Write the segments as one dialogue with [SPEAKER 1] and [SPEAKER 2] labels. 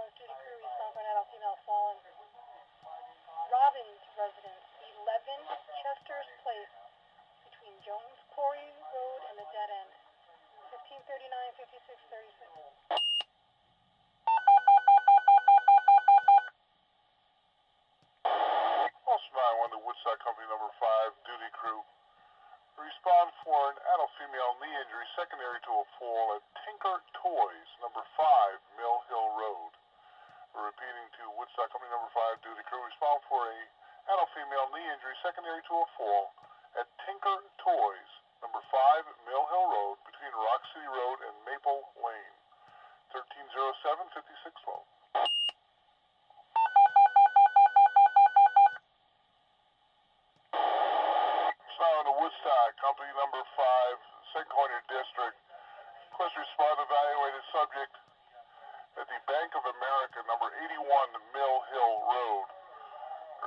[SPEAKER 1] ambulance duty crew respond for an adult female fallen. Robbins residence, 11 Chester's Place, between Jones Quarry Road and the dead end. 1539, 5636.
[SPEAKER 2] Also 911 to Woodstock Company number 5, duty crew. Respond for an adult female knee injury secondary to a fall at Tinker Toys, number 5, Mill Hill Road. We're repeating to Woodstock Company number 5, duty crew. Respond for a adult female knee injury secondary to a fall at Tinker Toys, number 5, Mill Hill Road, between Rock City Road and Maple Lane. 1307, 5612. Now in the Woodstock Company number 5, St. Clair District. Request respond evaluated subject at the Bank of America, number 81 Mill Hill Road.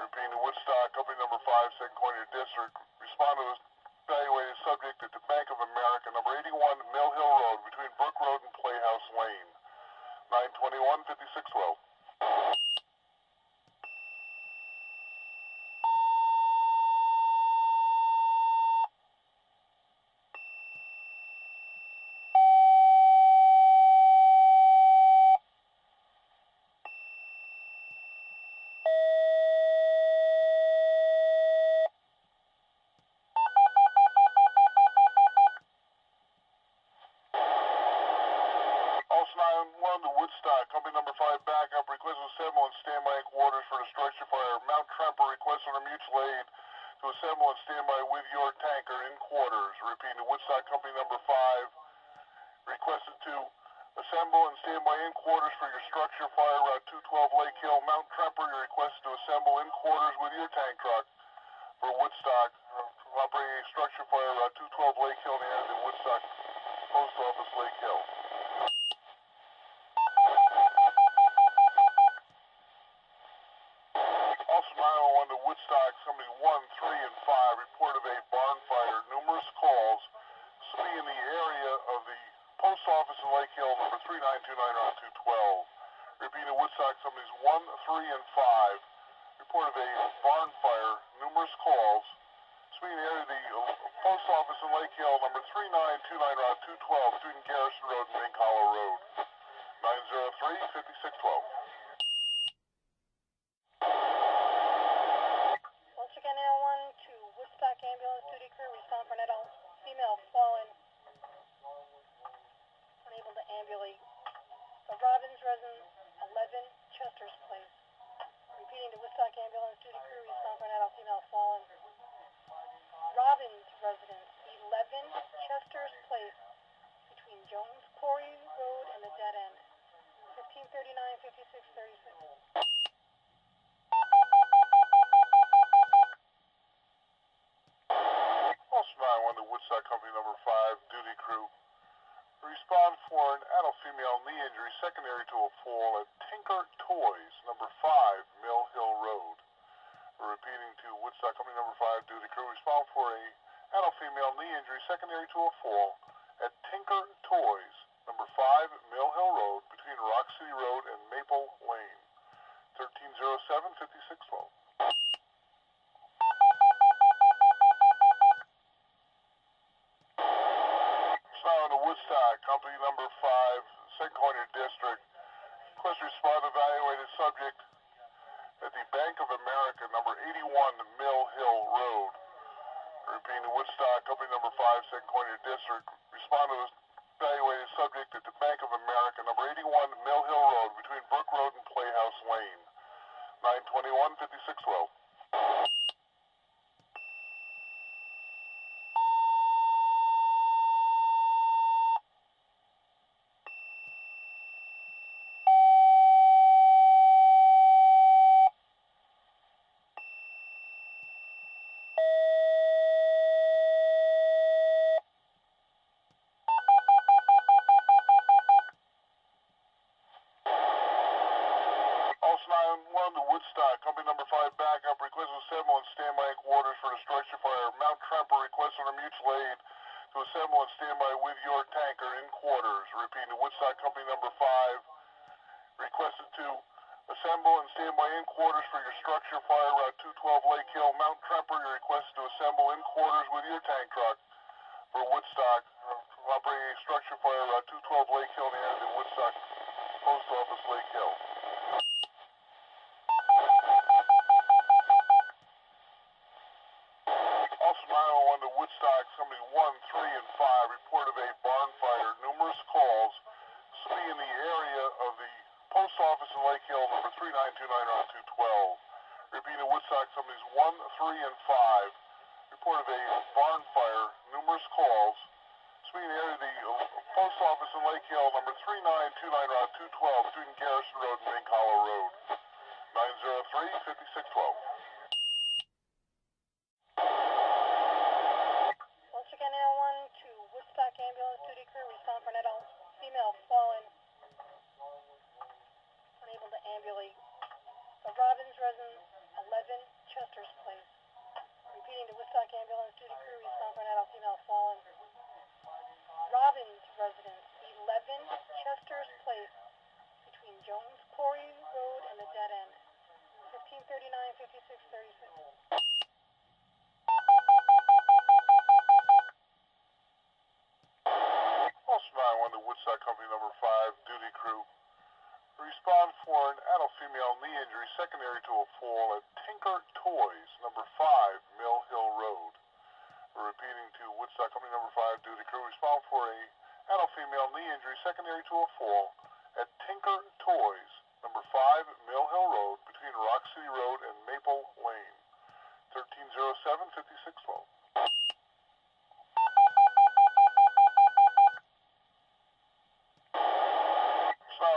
[SPEAKER 2] Repeating the Woodstock Company number 5, St. Clair District. Respond to evaluated subject at the Bank of America, number 81 Mill Hill Road, between Brook Road and Playhouse Lane. 921, 5612. To Woodstock, Company number 5, backup, request to assemble and standby in quarters for the structure fire. Mount Tremper, request on a mutual aid to assemble and standby with your tanker in quarters. Repeating, to Woodstock, Company number 5, requested to assemble and standby in quarters for your structure fire, Route 212 Lake Hill. Mount Tremper, you're requested to assemble in quarters with your tank truck for Woodstock, operating a structure fire, Route 212 Lake Hill, near the Woodstock Post Office, Lake Hill. Also 911 to Woodstock, Company 1, 3, and 5, report of a barn fire. Numerous calls. Somebody in the area of the post office in Lake Hill, number 3929 Route 212. Repeating Woodstock, Companies 1, 3, and 5, report of a barn fire. Numerous calls. Somebody in the area of the post office in Lake Hill, number 3929 Route 212, between Garrison Road and Mink Hollow Road. 903, 5612.
[SPEAKER 1] Again, L1 to Woodstock ambulance duty crew, respond for an adult female fallen, unable to ambulate. The Robbins residence, 11 Chester's Place. Repeating to Woodstock ambulance duty crew, respond for an adult female fallen. Robbins residence, 11 Chester's Place, between Jones Quarry Road and the dead end. 1539, 5636.
[SPEAKER 2] Also 911 to Woodstock Company number 5, duty crew. Respond for an adult female knee injury secondary to a fall at Tinker Toys, number 5, Mill Hill Road. We're repeating to Woodstock Company number 5, duty crew. Respond for a adult female knee injury secondary to a fall at Tinker Toys, number 5, Mill Hill Road, between Rock City Road and Maple Lane. 1307, 5612. Now in the Woodstock Company number 5, St. Clair District. Request respond evaluated subject at the Bank of America, number 81 Mill Hill Road. Repeating the Woodstock Company number 5, St. Clair District. Respond to evaluated subject at the Bank of America, number 81 Mill Hill Road, between Brook Road and Playhouse Lane. 921, 5612. To Woodstock, Company number 5, backup, request to assemble and standby in quarters for the structure fire. Mount Tremper, request on a mutual aid to assemble and standby with your tanker in quarters. Repeating, to Woodstock Company number 5, request requested to assemble and stand by in quarters for your structure fire route 212 Lake Hill. Mount Tremper, you're requested to assemble in quarters with your tank truck for Woodstock, operating a structure fire route 212 Lake Hill in the area of the Woodstock Post Office, Lake Hill. Also 911 to Woodstock, somebody 1, 3, and 5, report of a barn fire. Numerous calls. Somebody in the area of the Post Office in Lake Hill, number 3929 Route 212. Repeating to Woodstock, somebody's 1, 3, and 5. Report of a barn fire. Numerous calls. Somebody in the area of the Post Office in Lake Hill, number 3929 Route 212, between Garrison Road and Mink Hollow Road. 903-5612.
[SPEAKER 1] Once again, 911 to Woodstock ambulance duty crew. Respond for an adult female fallen, unable to ambulate. The Robbins residence, 11 Chester's Place. Repeating to Woodstock ambulance duty crew. Respond for an adult female fallen. Robbins residence, 11 Chester's Place, between Jones Quarry Road and the dead end. 1539-5636.
[SPEAKER 2] Also 911 to Woodstock Company number 5, duty crew. Respond for an adult female knee injury secondary to a fall at Tinker Toys, number 5, Mill Hill Road. Repeating to Woodstock Company number 5, duty crew. Respond for a adult female knee injury secondary to a fall at Tinker Toys, number 5, Mill Hill Road, between Rock City Road and Maple Lane. 1307-5612.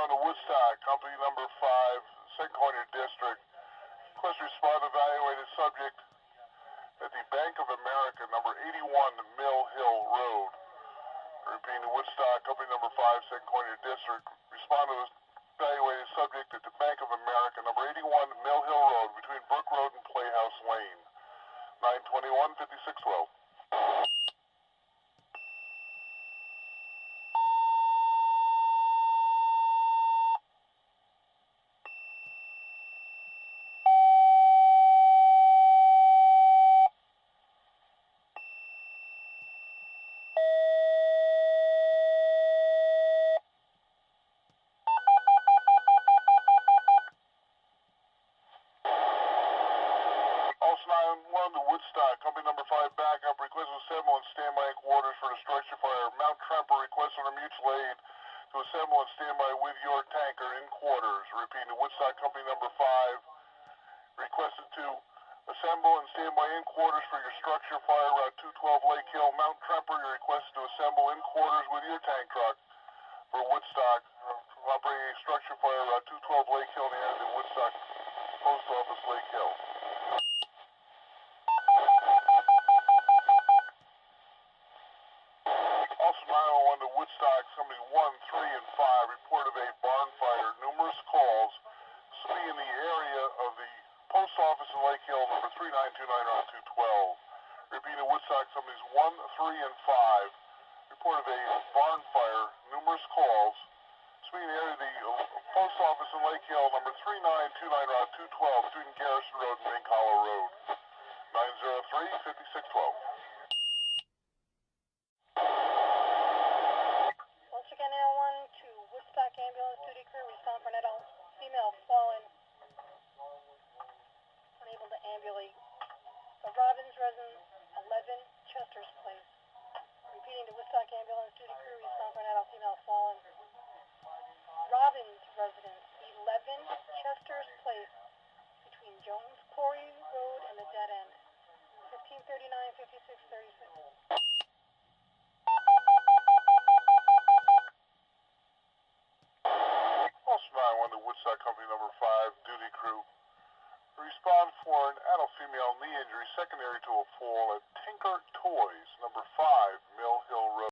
[SPEAKER 2] Now to Woodstock Company number 5, St. Clair District. Request respond evaluated subject at the Bank of America, number 81 Mill Hill Road. Repeating to Woodstock Company number 5, St. Clair District. Respond to evaluated subject at the Bank of America, number 81 Mill Hill Road, between Brook Road and Playhouse Lane. 921-5612. Also 911 to Woodstock Company number 5, backup. Request to assemble and stand by in quarters for the structure fire. Mount Tremper, request under mutual aid to assemble and stand by with your tanker in quarters. Repeating to Woodstock Company number 5, requested to assemble and stand by in quarters for your structure fire route 212 Lake Hill. Mount Tremper, you're requested to assemble in quarters with your tank truck for Woodstock, operating a structure fire route 212 Lake Hill in the area of the Woodstock Post Office, Lake Hill. Also 911 to Woodstock, somebody 1, 3, and 5, report of a barn fire. Numerous calls. Somebody in the area of the Post Office in Lake Hill, number 3929 Route 212. Repeating to Woodstock, somebody's 1, 3, and 5, report of a barn fire. Numerous calls. Somebody in the area of the Post Office in Lake Hill, number 3929 Route 212, between Garrison Road and Mink Hollow Road. 903-5612.
[SPEAKER 1] Once again, 911 to Woodstock ambulance duty crew. Respond for an adult female fallen, unable to ambulate. The Robbins residence, 11 Chester's Place. Repeating to Woodstock ambulance duty crew. Respond for an adult female fallen. Robbins residence, 11 Chester's Place, between Jones Quarry Road and the dead end. 1539-5636.
[SPEAKER 2] Also 911 to Woodstock Company number 5, duty crew. Respond for an adult female knee injury secondary to a fall at Tinker Toys, number 5, Mill Hill Road.